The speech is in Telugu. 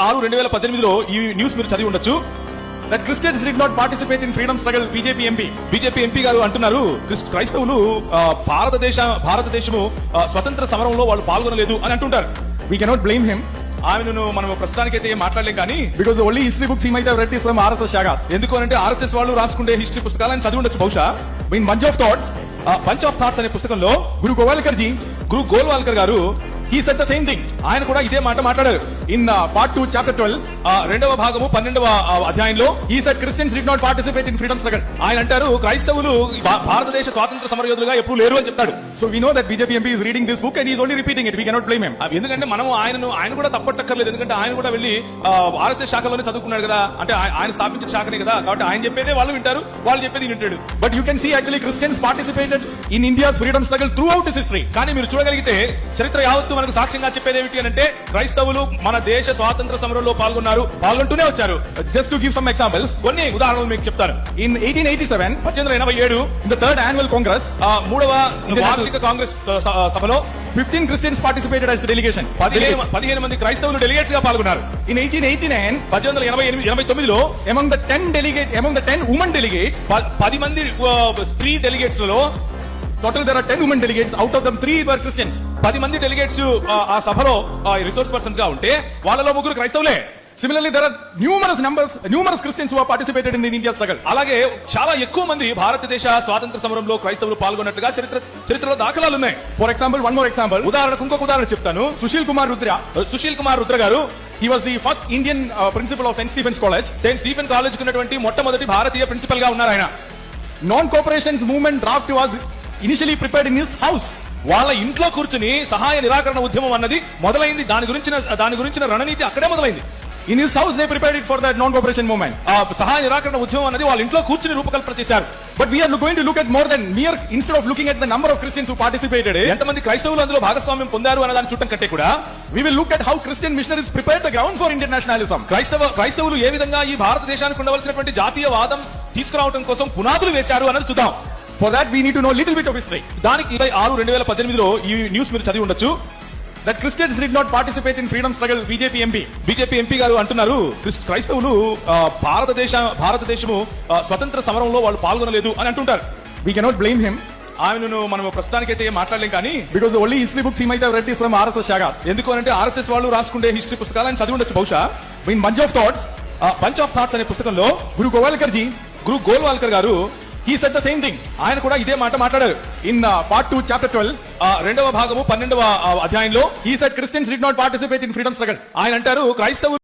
26/2018లో ఈ న్యూస్ మీరు చదివి ఉండొచ్చు. That Christians did not participate in freedom struggle. BJP MP గారు అంటున్నారు క్రైస్తవులు భారతదేశము స్వతంత్ర సమరంలో వాళ్ళు పాల్గొనలేదు అని అంటుంటారు. We cannot blame him ఆమెను మనం ప్రస్తుతానికైతే ఏం మాట్లాడలేం కానీ, because the only history books he might have read is from RSS Shagas. ఎందుకు అంటే ఆర్ఎస్ఎస్ వాళ్ళు రాసుకుంటే హిస్టరీ పుస్తకాలను చదివి ఉండొచ్చు బహుశా. In Bunch of Thoughts అనే పుస్తకంలో Guru Govalkar ji, గురు గోల్వాల్కర్ గారు he said the same thing. ఆయన కూడా ఇదే మాట మాట్లాడారు. In part 2 chapter 12 రెండవ భాగము 12వ అధ్యాయంలో he said Christians did not participate in freedom struggle. ఆయన అంటారు క్రైస్తవులు భారతదేశ స్వాతంత్ర సమరయోధులుగా ఎప్పుడు లేరు అని చెప్తాడు. So we know that BJP MP is reading this book and he is only repeating it. We cannot blame him. ఎందుకంటే మనం ఆయన కూడా తప్పట్టక్కర్లేదు. ఎందుకంటే ఆయన కూడా వెళ్ళి ఆర్ఎస్ఎస్ శాఖలోనే చదువుకున్నాడు కదా, అంటే ఆయన స్థాపించిన శాఖనే కదా, కాబట్టి ఆయన చెప్పేదే వాళ్ళు వింటారు, వాళ్ళు చెప్పేది వింటాడు. But you can see actually Christians participated in India's freedom struggle throughout its history. కానీ మీరు చూడగలిగితే చరిత్ర యావత్తు మనకు సాక్ష్యంగా చెప్పేది ఏమిటి అంటే క్రైస్తవులు మన దేశ స్వాతంత్ర సమరంలో పాల్గొంటూనే వచ్చారు. Just to give some examples, కొన్ని ఉదాహరణలు మీకు చెప్తాను. in 1887 1887 in the third annual congress, మూడవ వార్షిక కాంగ్రెస్ సభలో 15 Christians participated as the delegation. 15 మంది క్రైస్తవులు డెలిగేట్స్ గా పాల్గొన్నారు. In 1889 1889 among the 10 women delegates, 10 మంది స్త్రీ డెలిగేట్స్ లో total there are 10 women delegates, out of them 3 were Christians. 10 మంది డెలిగేట్స్ ఆ సభలో రిసోర్స్ పర్సన్స్ గా ఉంటే వాళ్ళలో 3 క్రైస్తవులే. Similarly, there are numerous Christians who have participated in the India struggle. అలాగే చాలా ఎక్కువ మంది భారతదేశ స్వాతంత్ర సమరంలో క్రైస్తవులు పాల్గొన్నట్లుగా చరిత్రలో దాఖలాలు ఉన్నాయి. For example, one more example. ఉదాహరణకు ఇంకొక ఉదాహరణ చెప్తాను. సుశీల్ కుమార్ రుద్ర గారు, he was the first Indian principal of St. Stephen's College. Saint Stephen college కు ఉన్నటువంటి మొట్టమొదటి భారతీయ ప్రిన్సిపల్ గా ఉన్నారు ఆయన. Non-cooperation's movement draft was initially prepared in his house. వాళ్ళ ఇంట్లో కూర్చుని సహాయ నిరాకరణ ఉద్యమం అన్నది మొదలైంది. దాని గురించిన రణనీతి అక్కడే మొదలైంది. In his house they prepared it for that non-cooperation movement. సహాయ నిరాకరణ ఉద్యమం అన్నది వాళ్ళ ఇంట్లో కూర్చుని రూపకల్పన చేశారు. But we are going to look at more than mere, instead of looking at the number of Christians who participated, ఎంతమంది క్రైస్తవులు అందులో భాగస్వామ్యం పొందారు అన్న దాన్ని చూడటం కంటే కూడా we will look at how Christian missionaries prepared the ground for Indian nationalism. క్రైస్తవులు ఏ విధంగా ఈ భారతదేశానికి ఉండవలసినటువంటి జాతీయవాదం తీసుకురావడం కోసం పునాదులు వేశారు అన్నది చూద్దాం. For that we need to know little bit of history. దానికి 26/2018లో ఈ న్యూస్ మీరు చదివి ఉండొచ్చు. That Christians did not participate in freedom struggle. BJP MP గారు అంటున్నారు క్రైస్తవులు భారతదేశము స్వతంత్ర సమరంలో వాళ్ళు పాల్గొనలేదు అని అంటుంటారు. We cannot blame him ఆమెను మనం ప్రస్తుతానికైతే ఏం మాట్లాడలేం కానీ, because the only history books he might have read is from RSS Shagas. ఎందుకు అంటే ఆర్ఎస్ఎస్ వాళ్ళు రాసుకుంటే హిస్టరీ పుస్తకాలను చదివి ఉండొచ్చు బహుశా. In Bunch of Thoughts అనే పుస్తకంలో గురు గోవాల్కర్ గారు he said the same thing. ఆయన కూడా ఇదే మాట మాట్లాడారు. In part 2 chapter 12 రెండవ భాగము 12వ అధ్యాయంలో he said Christians did not participate in freedom struggle. ఆయన అంటారు క్రైస్తవులు